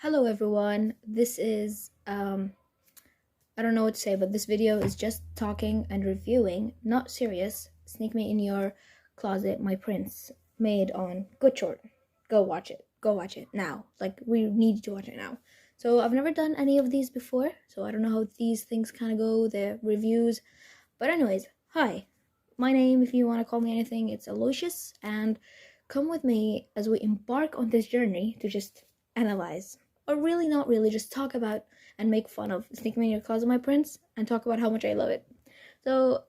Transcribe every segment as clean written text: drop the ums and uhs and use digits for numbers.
Hello everyone. This is I don't know what to say, but this video is just talking and reviewing, not serious. Sneak Me in Your Closet, My Prince, made on Goodshort. Go watch it. Go watch it now. Like we need to watch it now. So I've never done any of these before, so I don't know how these things kind of go, the reviews. But anyways, hi. My name, if you want to call me anything, it's Aloysius, and come with me as we embark on this journey to just analyze, or really not really, just talk about and make fun of Sneak Me in Your Closet, My Prince, and talk about how much I love it. So,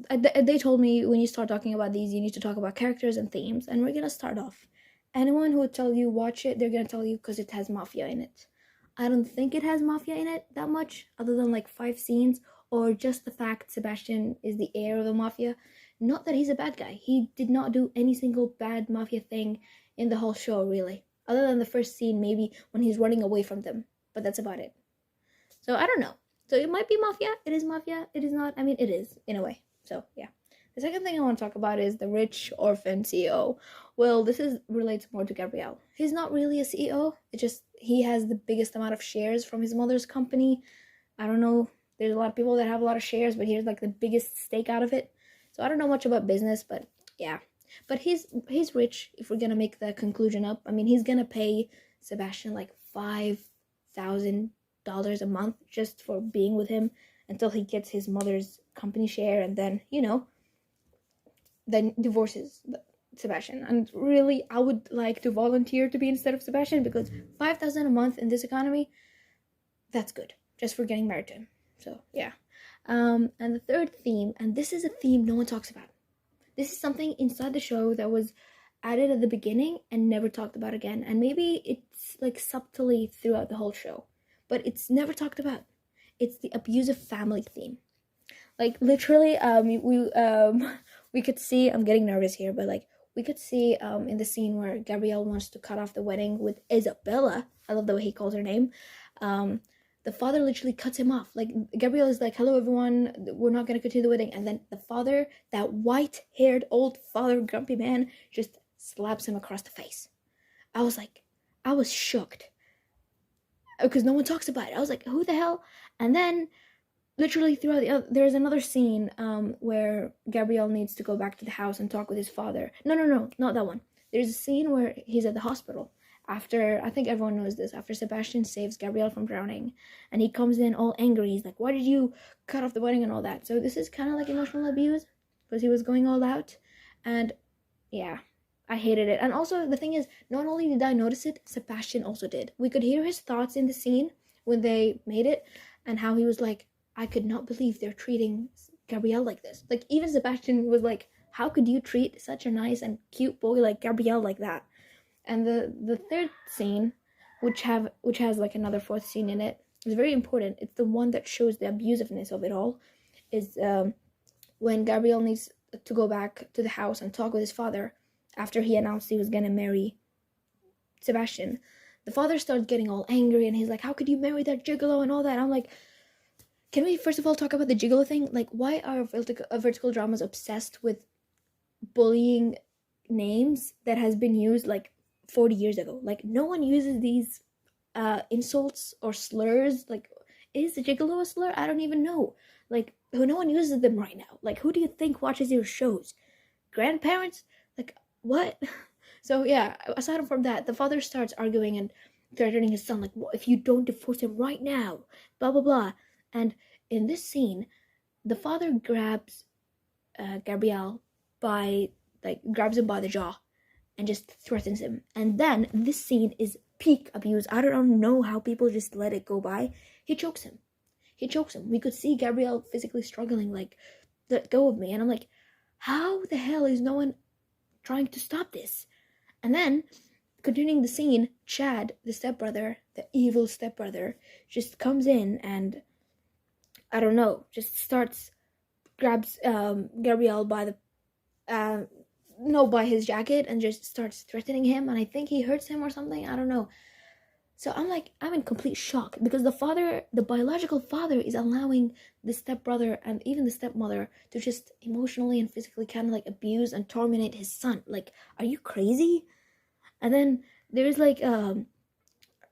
they told me when you start talking about these, you need to talk about characters and themes, and we're gonna start off. Anyone who would tell you watch it, they're gonna tell you because it has mafia in it. I don't think it has mafia in it that much, other than like 5 scenes, or just the fact Sebastian is the heir of the mafia. Not that he's a bad guy. He did not do any single bad mafia thing in the whole show, really. Other than the first scene, maybe when he's running away from them. But that's about it. So I don't know. So it might be mafia. It is mafia. It is not. I mean, it is, in a way. So, yeah. The second thing I want to talk about is the rich orphan CEO. Well, relates more to Gabriel. He's not really a CEO. It's just he has the biggest amount of shares from his mother's company. I don't know. There's a lot of people that have a lot of shares, but here's like the biggest stake out of it. So I don't know much about business, but yeah. But he's rich. If we're gonna make the conclusion up, I mean, he's gonna pay Sebastian like $5,000 a month just for being with him until he gets his mother's company share, and then then divorces Sebastian. And really, I would like to volunteer to be instead of Sebastian, because 5,000 a month in this economy, that's good just for getting married to him. So yeah. And the third theme, and this is a theme no one talks about. This is something inside the show that was added at the beginning and never talked about again. And maybe it's like subtly throughout the whole show, but it's never talked about. It's the abusive family theme. Like literally, we could see. I'm getting nervous here, but like we could see in the scene where Gabriel wants to cut off the wedding with Isabella. I love the way he calls her name. The father literally cuts him off. Like, Gabriel is like, hello everyone, we're not gonna continue the wedding. And then the father, that white-haired old father, grumpy man, just slaps him across the face. I was shocked. Because no one talks about it. I was like, who the hell? And then, literally throughout there's another scene where Gabriel needs to go back to the house and talk with his father. No, not that one. There's a scene where he's at the hospital. After, I think everyone knows this, after Sebastian saves Gabriel from drowning, and he comes in all angry. He's like, why did you cut off the wedding and all that? So this is kind of like emotional abuse, because he was going all out. And yeah, I hated it. And also, the thing is, not only did I notice it, Sebastian also did. We could hear his thoughts in the scene when they made it, and how he was like, I could not believe they're treating Gabriel like this. Like, even Sebastian was like, how could you treat such a nice and cute boy like Gabriel like that? And the third scene, which has like another fourth scene in it, is very important. It's the one that shows the abusiveness of it all. Is when Gabriel needs to go back to the house and talk with his father after he announced he was gonna marry Sebastian. The father starts getting all angry, and he's like, how could you marry that gigolo and all that? I'm like, can we first of all talk about the gigolo thing? Like, why are vertical dramas obsessed with bullying names that has been used like 40 years ago? Like, no one uses these insults or slurs. Like, is gigolo a slur? I don't even know. Like, no one uses them right now. Like, who do you think watches your shows? Grandparents? Like, what? So yeah, aside from that, the father starts arguing and threatening his son, like, what if you don't divorce him right now? Blah blah blah. And in this scene, the father grabs Gabriel grabs him by the jaw and just threatens him. And then this scene is peak abuse. I don't know how people just let it go by. He chokes him. We could see Gabriel physically struggling, like, let go of me. And I'm like, how the hell is no one trying to stop this? And then, continuing the scene, Chad, the stepbrother, the evil stepbrother, just comes in and, I don't know, just grabs Gabriel by by his jacket and just starts threatening him, and I think he hurts him or something. I don't know. So I'm in complete shock, because the biological father, is allowing the stepbrother and even the stepmother to just emotionally and physically kind of like abuse and torment his son. Like, are you crazy? And then there's like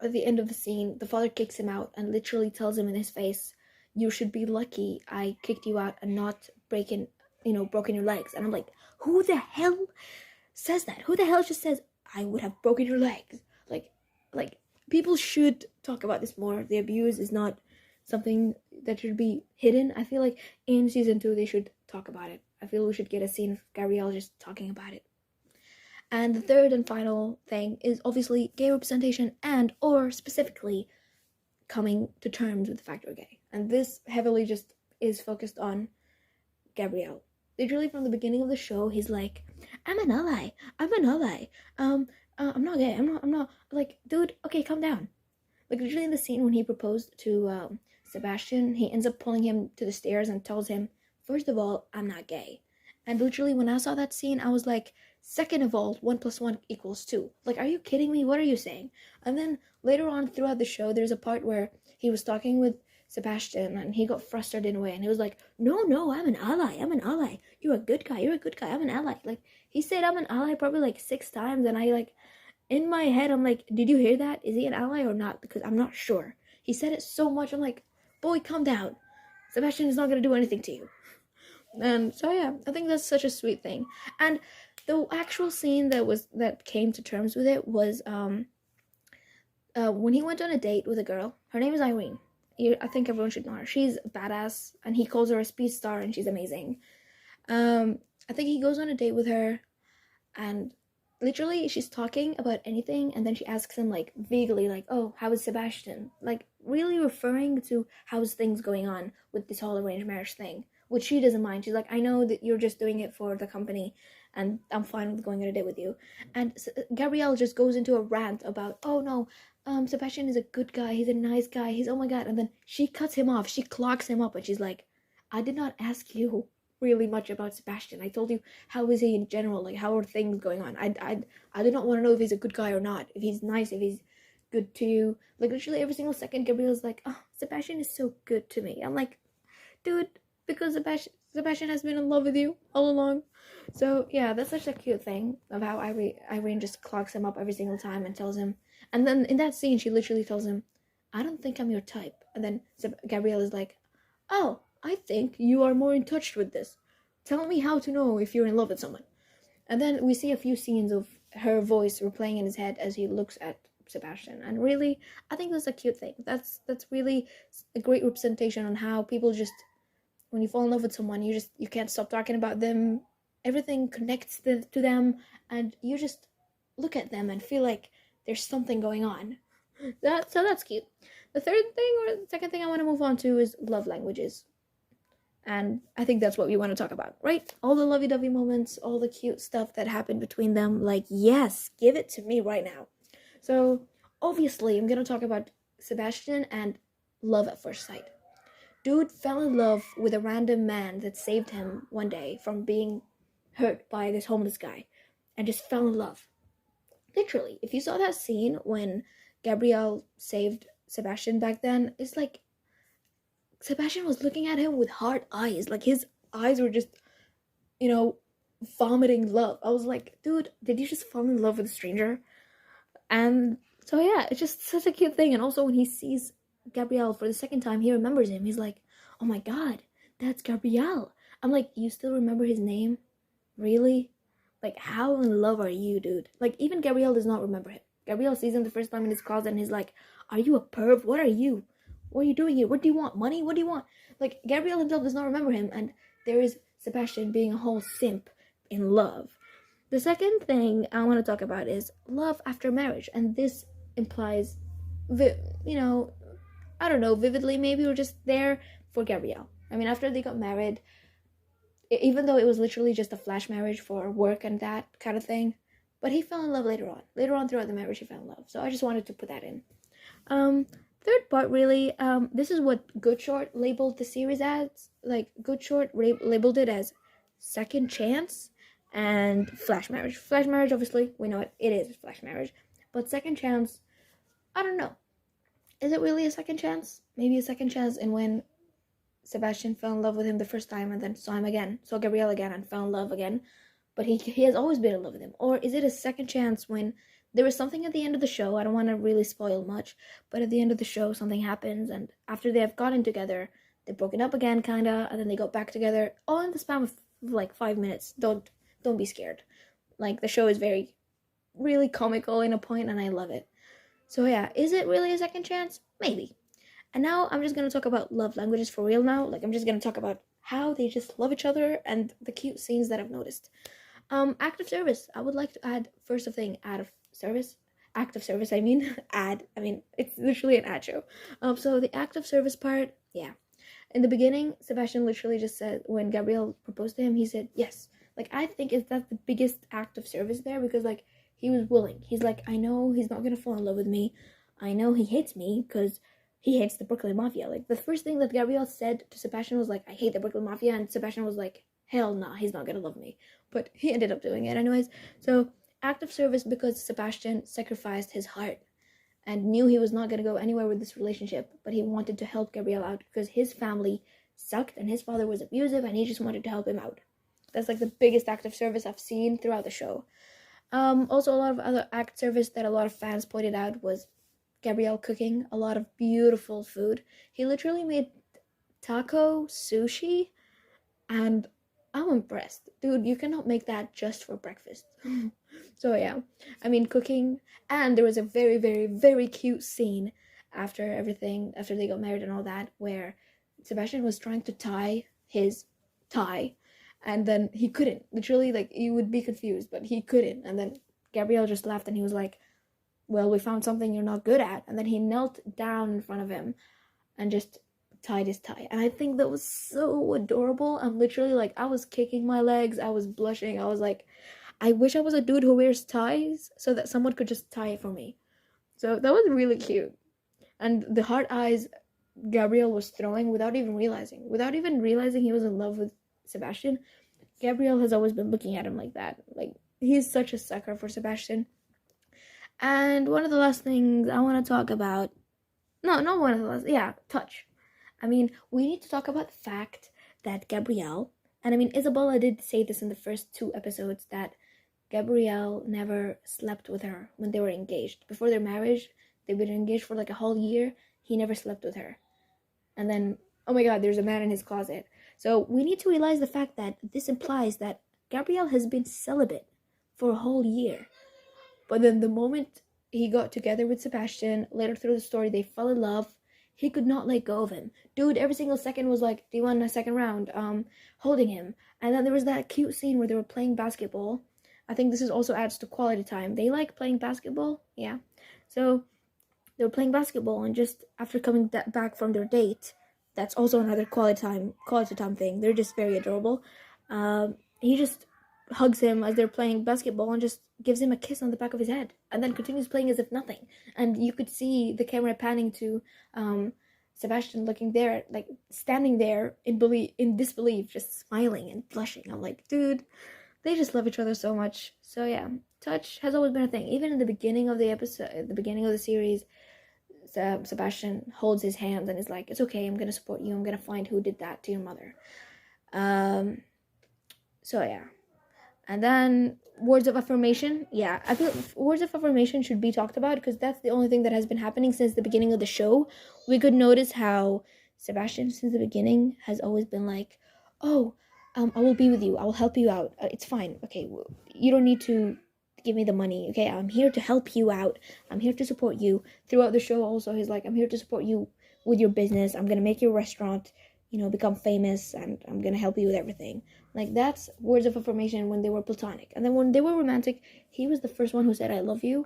at the end of the scene, the father kicks him out and literally tells him in his face, "You should be lucky I kicked you out and not broken your legs." And I'm like, who the hell says that? Who the hell just says, "I would have broken your legs"? Like people should talk about this more. The abuse is not something that should be hidden. I feel like in season 2 they should talk about it. I feel we should get a scene of Gabrielle just talking about it. And the third and final thing is obviously gay representation and or specifically coming to terms with the fact we're gay. And this heavily just is focused on Gabrielle. Literally from the beginning of the show, he's like, I'm an ally. I'm not gay. I'm not like, dude, okay, calm down. Like literally in the scene when he proposed to Sebastian, he ends up pulling him to the stairs and tells him, first of all, I'm not gay. And literally when I saw that scene, I was like, second of all, 1 + 1 = 2. Like, are you kidding me? What are you saying? And then later on throughout the show, there's a part where he was talking with Sebastian and he got frustrated in a way and he was like, no, I'm an ally. You're a good guy, I'm an ally. Like, he said I'm an ally probably like 6 times, and I like, in my head, I'm like, did you hear that? Is he an ally or not? Because I'm not sure. He said it so much, I'm like, boy, calm down. Sebastian is not going to do anything to you. And so yeah, I think that's such a sweet thing. And the actual scene that came to terms with it was when he went on a date with a girl. Her name is Irene. I think everyone should know her. She's badass, and he calls her a speed star, and she's amazing. I think he goes on a date with her, and literally she's talking about anything, and then she asks him like vaguely like, oh, how is Sebastian? Like really referring to how's things going on with this whole arranged marriage thing, which she doesn't mind. She's like, I know that you're just doing it for the company, and I'm fine with going on a date with you. And Gabrielle just goes into a rant about, oh no, Sebastian is a good guy, he's a nice guy, he's oh my god. And then she cuts him off, she clocks him up, and she's like, I did not ask you really much about Sebastian. I told you how is he in general, like how are things going on. I did not want to know if he's a good guy or not, if he's nice, if he's good to you. Like literally every single second Gabrielle's like, oh, Sebastian is so good to me. I'm like, dude, because Sebastian has been in love with you all along. So yeah, that's such a cute thing of how Irene just clocks him up every single time and tells him. And then in that scene, she literally tells him, I don't think I'm your type. And then Gabrielle is like, oh, I think you are more in touch with this. Tell me how to know if you're in love with someone. And then we see a few scenes of her voice replaying in his head as he looks at Sebastian. And really, I think that's a cute thing. That's really a great representation on how people just, when you fall in love with someone, you can't stop talking about them. Everything connects to them, and you just look at them and feel like there's something going on. So that's cute. The third thing, or the second thing I want to move on to is love languages. And I think that's what we want to talk about, right? All the lovey-dovey moments, all the cute stuff that happened between them. Like, yes, give it to me right now. So, obviously, I'm going to talk about Sebastian and love at first sight. Dude fell in love with a random man that saved him one day from being hurt by this homeless guy, and just fell in love. Literally, if you saw that scene when Gabrielle saved Sebastian back then, it's like Sebastian was looking at him with hard eyes. Like his eyes were just, vomiting love. I was like, dude, did you just fall in love with a stranger? And so yeah, it's just such a cute thing. And also when he sees Gabrielle for the second time, he remembers him. He's like, oh my god, that's Gabrielle. I'm like, you still remember his name? Really? Like, how in love are you, dude? Like, even Gabrielle does not remember him. Gabrielle sees him the first time in his closet and he's like, are you a perv? What are you? What are you doing here? What do you want? Money? What do you want? Like, Gabrielle himself does not remember him, and there is Sebastian being a whole simp in love. The second thing I want to talk about is love after marriage, and this implies, I don't know, vividly maybe, or just there for Gabrielle. I mean, after they got married, even though it was literally just a flash marriage for work and that kind of thing, but he fell in love later on. Later on throughout the marriage, he fell in love. So I just wanted to put that in. Third part, really, this is what Goodshort labeled the series as. Like, Goodshort labeled it as second chance and flash marriage. Flash marriage, obviously, we know it is flash marriage. But second chance, I don't know. Is it really a second chance? Maybe a second chance in when Sebastian fell in love with him the first time and then saw Gabrielle again and fell in love again. But he has always been in love with him. Or is it a second chance when there was something at the end of the show. I don't want to really spoil much, but at the end of the show, something happens, and after they have gotten together, they've broken up again, kinda, and then they got back together, all in the span of like 5 minutes. Don't be scared. Like, the show is really comical in a point, and I love it. So yeah, is it really a second chance? Maybe. And now I'm just gonna talk about love languages for real now. Like, I'm just gonna talk about how they just love each other and the cute scenes that I've noticed. Act of service. I would like to add first of thing, act of service. I mean, ad. I mean, it's literally an ad show. So the act of service part, yeah. In the beginning, Sebastian literally just said, when Gabrielle proposed to him, he said yes. Like, I think that's the biggest act of service there, because like, he was willing. He's like, I know he's not gonna fall in love with me. I know he hates me because he hates the Brooklyn Mafia. Like, the first thing that Gabrielle said to Sebastian was like, I hate the Brooklyn Mafia, and Sebastian was like, hell nah, he's not gonna love me. But he ended up doing it anyways. So, act of service because Sebastian sacrificed his heart and knew he was not gonna go anywhere with this relationship, but he wanted to help Gabrielle out because his family sucked and his father was abusive, and he just wanted to help him out. That's like the biggest act of service I've seen throughout the show. Also, a lot of other act service that a lot of fans pointed out was Gabrielle cooking a lot of beautiful food. He literally made taco sushi, and I'm impressed. Dude, you cannot make that just for breakfast. So yeah, I mean, cooking. And there was a very, very, very cute scene after they got married and all that, where Sebastian was trying to tie his tie, and then he couldn't. Literally, like, you would be confused, but he couldn't. And then Gabrielle just laughed, and he was like, well, we found something you're not good at. And then he knelt down in front of him and just tied his tie. And I think that was so adorable. I'm literally like, I was kicking my legs, I was blushing, I was like, I wish I was a dude who wears ties so that someone could just tie it for me. So that was really cute. And the hard eyes Gabrielle was throwing without even realizing he was in love with Sebastian. Gabrielle has always been looking at him like that. Like, he's such a sucker for Sebastian. And one of the last things I want to talk about, no, not one of the last, yeah, touch. I mean, we need to talk about the fact that Gabrielle, and I mean, Isabella did say this in the first 2 episodes, that Gabrielle never slept with her when they were engaged. Before their marriage, they've been engaged for like a whole year. He never slept with her. And then, oh my god, there's a man in his closet. So we need to realize the fact that this implies that Gabrielle has been celibate for a whole year. But then the moment he got together with Sebastian, later through the story, they fell in love. He could not let go of him. Dude, every single second was like, do you want a second round? Holding him. And then there was that cute scene where they were playing basketball. I think this also adds to quality time. They like playing basketball. Yeah. So they were playing basketball, and just after coming back from their date, that's also another quality time thing. They're just very adorable. He just hugs him as they're playing basketball and just gives him a kiss on the back of his head, and then continues playing as if nothing. And you could see the camera panning to Sebastian looking there, like standing there in disbelief, just smiling and blushing. I'm like, dude, they just love each other so much. So yeah, touch has always been a thing. Even in the beginning of the episode, at the beginning of the series, Sebastian holds his hands and is like, it's okay, I'm gonna support you, I'm gonna find who did that to your mother. So yeah. And then words of affirmation. Yeah, I feel words of affirmation should be talked about, because that's the only thing that has been happening since the beginning of the show. We could notice how Sebastian, since the beginning, has always been like, oh, I will be with you, I will help you out, it's fine, okay, you don't need to give me the money, okay, I'm here to help you out, I'm here to support you. Throughout the show also, he's like, I'm here to support you with your business, I'm gonna make your restaurant, become famous, and I'm gonna help you with everything. Like, that's words of affirmation when they were platonic. And then when they were romantic, he was the first one who said, I love you.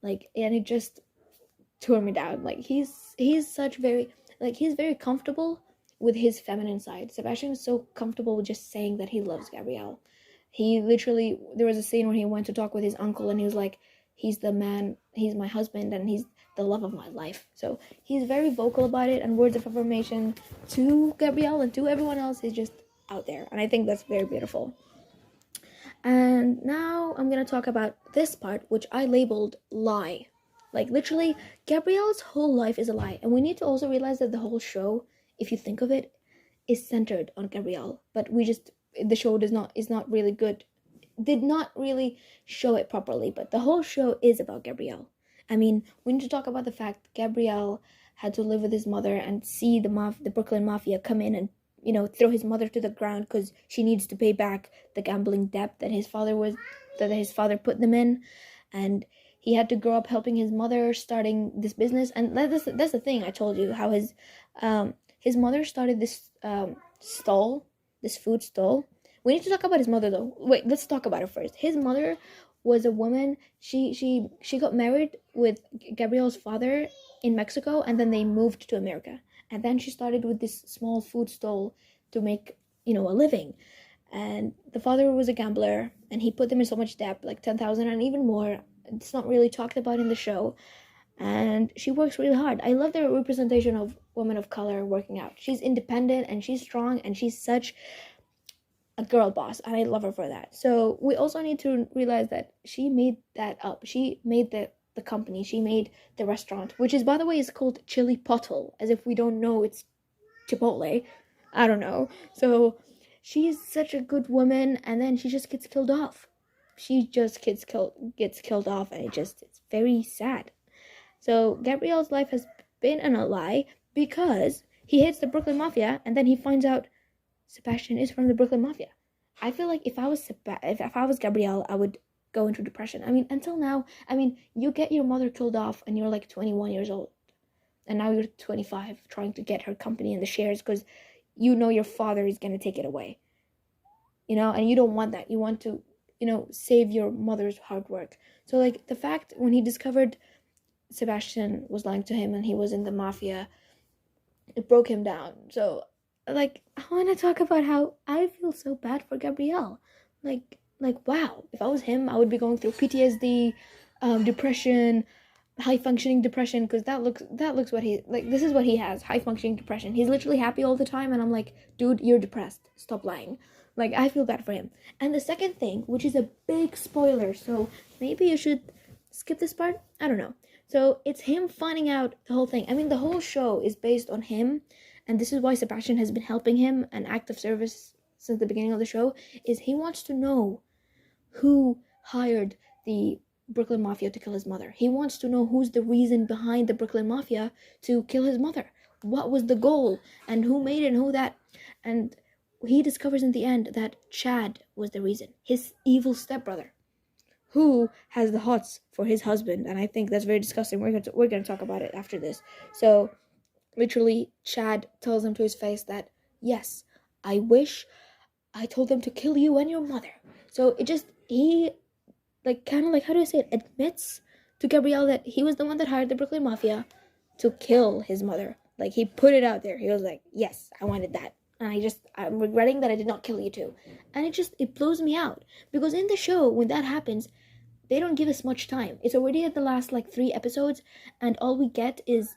Like, and it just tore me down. Like, he's very comfortable with his feminine side. Sebastian is so comfortable with just saying that he loves Gabrielle. He literally, there was a scene when he went to talk with his uncle, and he was like, he's the man, he's my husband, and he's the love of my life. So he's very vocal about it, and words of affirmation to Gabrielle and to everyone else is just out there, and I think that's very beautiful. And now I'm gonna talk about this part, which I labeled lie. Like, literally, Gabrielle's whole life is a lie, and we need to also realize that the whole show, if you think of it, is centered on Gabrielle. But the show is not really good did not really show it properly, but the whole show is about Gabriel. I mean, we need to talk about the fact Gabriel had to live with his mother and see the Brooklyn Mafia come in and, throw his mother to the ground because she needs to pay back the gambling debt that his father put them in. And he had to grow up helping his mother starting this business. And that's the thing I told you, how his mother started this this food stall. We need to talk about his mother though. Wait, let's talk about her first. His mother was a woman. She got married with Gabriel's father in Mexico, and then they moved to America. And then she started with this small food stall to make, a living. And the father was a gambler, and he put them in so much debt, like 10,000 and even more. It's not really talked about in the show. And she works really hard. I love the representation of women of color working out. She's independent and she's strong and she's such a girl boss, and I love her for that. So we also need to realize that she made that up. She made the company. She made the restaurant, which is, by the way, is called Chili Pottle, as if we don't know it's Chipotle. I don't know. So she's such a good woman, and then she just gets killed off. She just gets killed off, and it's very sad. So Gabriel's life has been in a lie because he hates the Brooklyn Mafia, and then he finds out Sebastian is from the Brooklyn Mafia. I feel like if I was Gabriel, I would go into depression. I mean, until now, you get your mother killed off and you're like 21 years old. And now you're 25 trying to get her company in the shares because your father is going to take it away. And you don't want that. You want to, save your mother's hard work. So like the fact when he discovered Sebastian was lying to him and he was in the mafia, it broke him down. So like, I want to talk about how I feel so bad for Gabriel. Like, wow, if I was him, I would be going through PTSD, depression, high-functioning depression, because that looks what he, like, this is what he has, high-functioning depression. He's literally happy all the time, and I'm like, dude, you're depressed. Stop lying. Like, I feel bad for him. And the second thing, which is a big spoiler, so maybe you should skip this part? I don't know. So, it's him finding out the whole thing. I mean, the whole show is based on him, and this is why Sebastian has been helping him, an act of service since the beginning of the show, is he wants to know who hired the Brooklyn Mafia to kill his mother. He wants to know who's the reason behind the Brooklyn Mafia to kill his mother. What was the goal, and who made it, and who that. And he discovers in the end that Chad was the reason. His evil stepbrother, who has the hots for his husband. And I think that's very disgusting. We're going to talk about it after this. So literally, Chad tells him to his face that, yes, I wish I told them to kill you and your mother. So he, like, kind of like, how do I say it, admits to Gabriel that he was the one that hired the Brooklyn Mafia to kill his mother. Like, he put it out there. He was like, yes, I wanted that. And I'm regretting that I did not kill you too. And it blows me out. Because in the show, when that happens, they don't give us much time. It's already at the last, 3 episodes, and all we get is,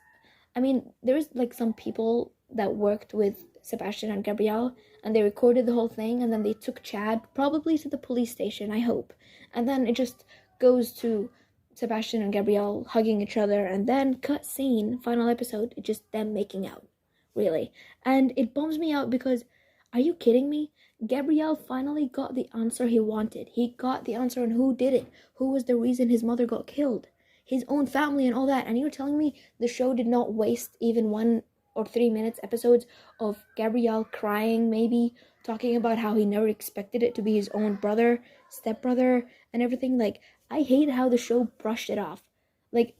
there's, some people that worked with Sebastian and Gabriel, and they recorded the whole thing, and then they took Chad, probably to the police station, I hope. And then it just goes to Sebastian and Gabriel hugging each other, and then cut scene, final episode, it's just them making out. Really. And it bums me out because, are you kidding me? Gabriel finally got the answer he wanted. He got the answer on who did it. Who was the reason his mother got killed. His own family and all that. And you're telling me the show did not waste even 1 or 3 minutes episodes of Gabriel crying, maybe, talking about how he never expected it to be his own brother, stepbrother, and everything. Like, I hate how the show brushed it off. Like,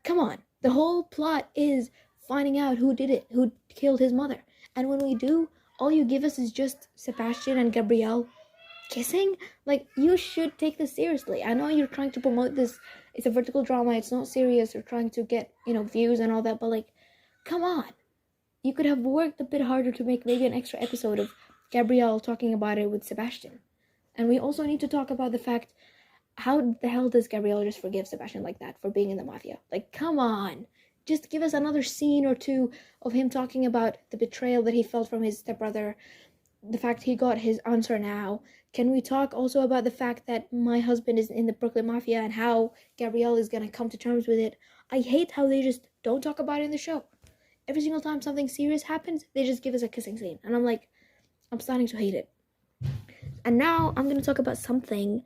come on. The whole plot is finding out who did it, who killed his mother. And when we do, all you give us is just Sebastian and Gabriel kissing. Like, you should take this seriously. I know you're trying to promote this. It's a vertical drama. It's not serious. You're trying to get, views and all that. But, like, come on. You could have worked a bit harder to make maybe an extra episode of Gabriel talking about it with Sebastian. And we also need to talk about the fact, how the hell does Gabriel just forgive Sebastian like that for being in the mafia? Like, come on. Just give us another scene or two of him talking about the betrayal that he felt from his stepbrother, the fact he got his answer now. Can we talk also about the fact that my husband is in the Brooklyn Mafia and how Gabriel is going to come to terms with it? I hate how they just don't talk about it in the show. Every single time something serious happens, they just give us a kissing scene. And I'm like, I'm starting to hate it. And now I'm going to talk about something.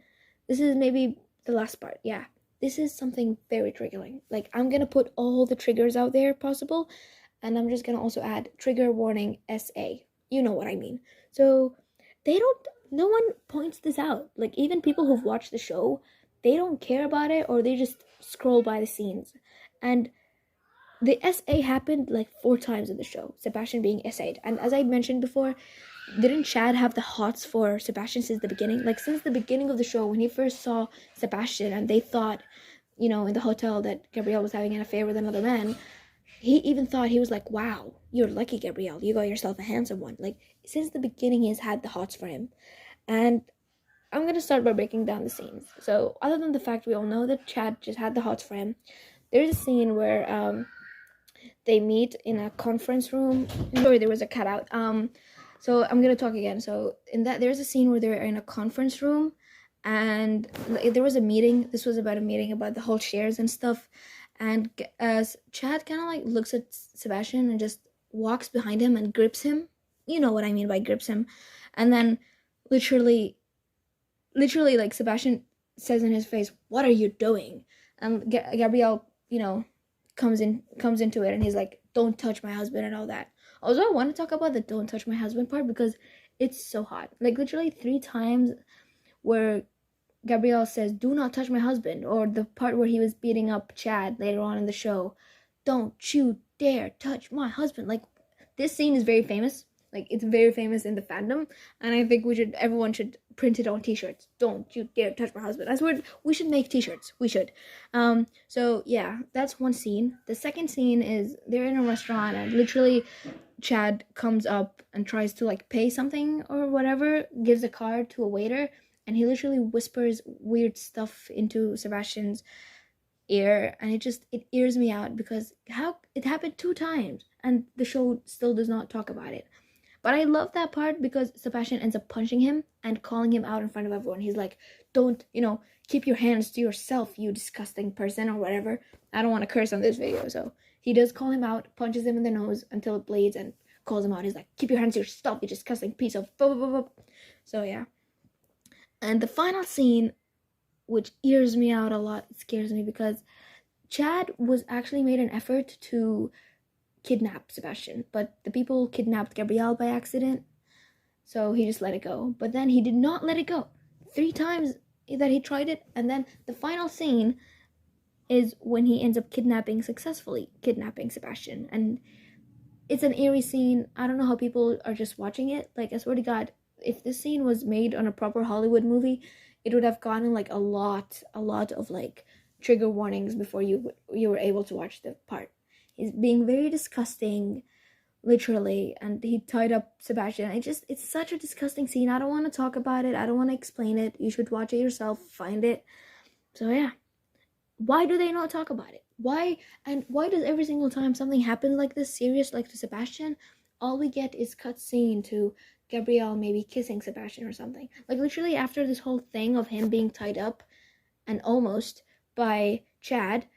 This is maybe the last part. Yeah. This is something very triggering. Like, I'm going to put all the triggers out there possible. And I'm just going to also add trigger warning SA. You know what I mean. So, no one points this out. Like, even people who've watched the show, they don't care about it, or they just scroll by the scenes. And the SA happened like 4 times in the show, Sebastian being SA'd. And as I mentioned before, didn't Chad have the hots for Sebastian since the beginning? Like, since the beginning of the show, when he first saw Sebastian and they thought, in the hotel, that Gabrielle was having an affair with another man, he even thought, he was like, wow, you're lucky, Gabrielle, you got yourself a handsome one. Like, since the beginning, he's had the hots for him. And I'm gonna start by breaking down the scenes. So, other than the fact we all know that Chad just had the hots for him, there's a scene where they meet in a conference room. Sorry, there was a cutout. So I'm gonna talk again. So in that, there's a scene where they're in a conference room, and there was a meeting. This was about a meeting about the whole shares and stuff. And Chad kind of like looks at Sebastian and just walks behind him and grips him. You know what I mean by grips him. And then literally like Sebastian says in his face, "What are you doing?" And Gabrielle, comes into it, and he's like, "Don't touch my husband," and all that. Also, I want to talk about the "don't touch my husband" part because it's so hot. Like, literally 3 times where Gabrielle says, "Do not touch my husband," or the part where he was beating up Chad later on in the show, "Don't you dare touch my husband." Like, this scene is very famous. Like, it's very famous in the fandom, and I think everyone should print it on t-shirts. "Don't you dare touch my husband." I swear, we should make t-shirts. We should. So yeah, that's one scene. The second scene is they're in a restaurant, and literally Chad comes up and tries to like pay something or whatever, gives a card to a waiter, and he literally whispers weird stuff into Sebastian's ear, and it ears me out because how it happened 2 times and the show still does not talk about it. But I love that part because Sebastian ends up punching him and calling him out in front of everyone. He's like, "Don't, keep your hands to yourself, you disgusting person," or whatever. I don't want to curse on this video, so he does call him out, punches him in the nose until it bleeds, and calls him out. He's like, "Keep your hands to yourself, you disgusting piece of blah, blah, blah, blah." So yeah. And the final scene, which ears me out a lot, it scares me because Chad was actually made an effort to kidnap Sebastian, but the people kidnapped Gabrielle by accident, so he just let it go. But then he did not let it go. 3 times that he tried it, and then the final scene is when he ends up successfully kidnapping Sebastian, and it's an eerie scene. I don't know how people are just watching it. Like, I swear to God, if this scene was made on a proper Hollywood movie, it would have gotten like a lot of like trigger warnings before you were able to watch the part. He's being very disgusting, literally, and he tied up Sebastian. It's such a disgusting scene. I don't want to talk about it. I don't want to explain it. You should watch it yourself, find it. So yeah. Why do they not talk about it? Why does every single time something happens like this, serious, like to Sebastian, all we get is cutscene to Gabrielle maybe kissing Sebastian or something? Like, literally after this whole thing of him being tied up and almost by Chad,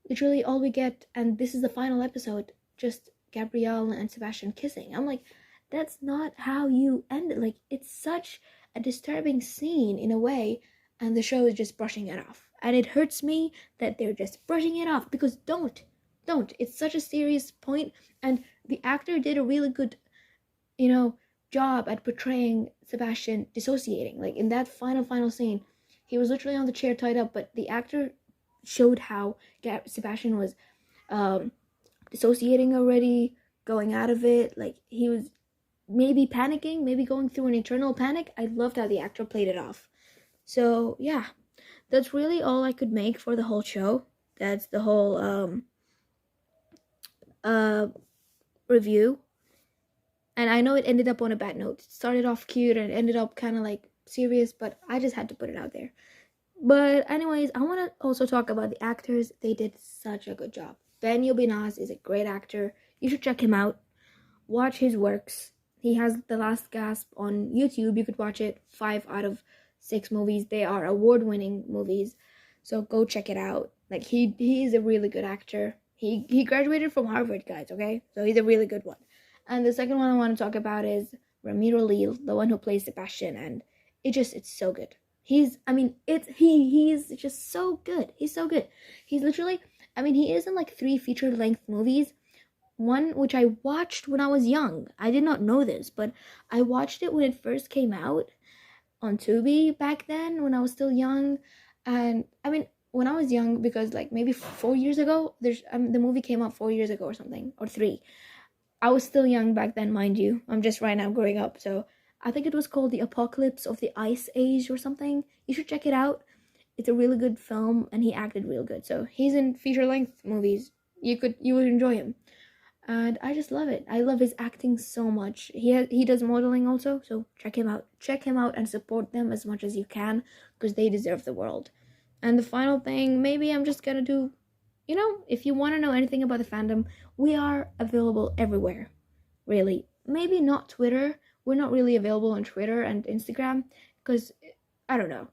literally all we get, and this is the final episode, just Gabrielle and Sebastian kissing. I'm like, that's not how you end it. Like, it's such a disturbing scene in a way, and the show is just brushing it off. And it hurts me that they're just brushing it off, because don't. It's such a serious point, and the actor did a really good, job at portraying Sebastian dissociating. Like, in that final scene, he was literally on the chair tied up, but the actor showed how Sebastian was dissociating already, going out of it. Like, he was maybe panicking, maybe going through an internal panic. I loved how the actor played it off. So yeah, that's really all I could make for the whole show. That's the whole review. And I know it ended up on a bad note. It started off cute and ended up kind of like serious, but I just had to put it out there. But anyways, I want to also talk about the actors. They did such a good job. Ubiñas is a great actor. You should check him out. Watch his works. He has The Last Gasp on YouTube. You could watch it. 5 out of 6 movies. They are award-winning movies. So go check it out. Like, he is a really good actor. He graduated from Harvard, guys, okay? So he's a really good one. And the second one I want to talk about is Ramiro Leal, the one who plays Sebastian. And it's so good. He's just so good. He's so good. He's literally, he is in like 3 feature-length movies. One which I watched when I was young. I did not know this, but I watched it when it first came out on Tubi back then when I was still young. And when I was young, because like maybe 4 years ago, the movie came out 4 years ago or something, or 3. I was still young back then, mind you. I'm just right now growing up, so I think it was called The Apocalypse of the Ice Age or something. You should check it out. It's a really good film, and he acted real good. So he's in feature-length movies. You would enjoy him, and I just love it. I love his acting so much. He does modeling also, so check him out. Check him out and support them as much as you can, because they deserve the world. And the final thing, maybe I'm just gonna do, if you want to know anything about the fandom, we are available everywhere. Really, maybe not Twitter. We're not really available on Twitter and Instagram because I don't know.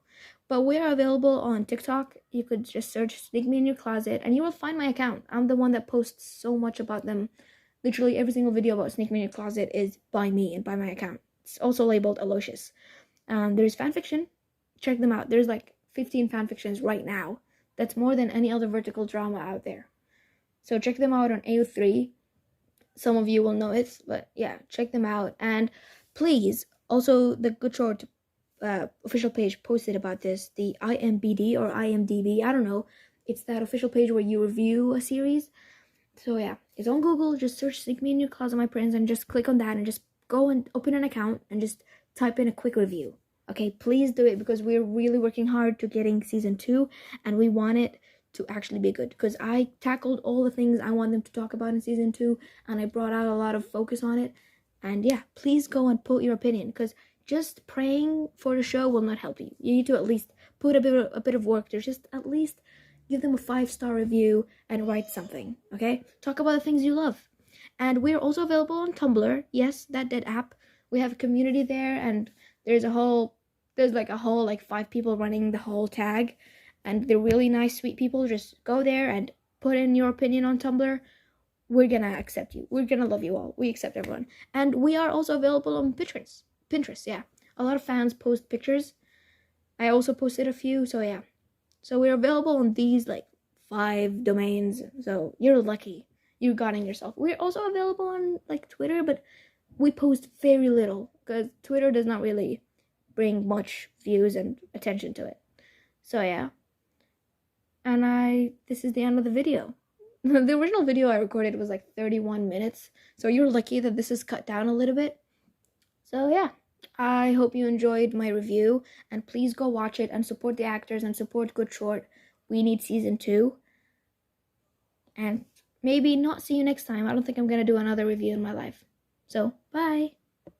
But we are available on TikTok. You could just search Sneak Me in Your Closet and you will find my account. I'm the one that posts so much about them. Literally every single video about Sneak Me in Your Closet is by me and by my account. It's also labeled Aloysius. There's fanfiction. Check them out. There's like 15 fanfictions right now. That's more than any other vertical drama out there. So check them out on AO3. Some of you will know it, but yeah, check them out. And please, also the Goodshort official page posted about this, the IMBD or IMDb, I don't know. It's that official page where you review a series. So yeah, it's on Google. Just search Sneak Me in Your Closet, my friends, and just click on that and just go and open an account and just type in a quick review. Okay, please do it because we're really working hard to getting season 2 and we want it to actually be good because I tackled all the things I want them to talk about in season 2 and I brought out a lot of focus on it. And yeah, please go and put your opinion because just praying for the show will not help you. You need to at least put a bit of work to just at least give them a 5-star review and write something, okay? Talk about the things you love. And we're also available on Tumblr. Yes, that dead app. We have a community there and there's like 5 people running the whole tag and they're really nice, sweet people. Just go there and put in your opinion on Tumblr. We're gonna accept you. We're gonna love you all. We accept everyone. And we are also available on Pinterest. Yeah. A lot of fans post pictures. I also posted a few, so yeah. So we're available on these 5 domains. So you're lucky. You got in yourself. We're also available on Twitter, but we post very little because Twitter does not really bring much views and attention to it. So yeah. And this is the end of the video. The original video I recorded was 31 minutes. So you're lucky that this is cut down a little bit. So yeah. I hope you enjoyed my review and please go watch it and support the actors and support Goodshort. We need season 2. And maybe not see you next time. I don't think I'm going to do another review in my life. So, bye!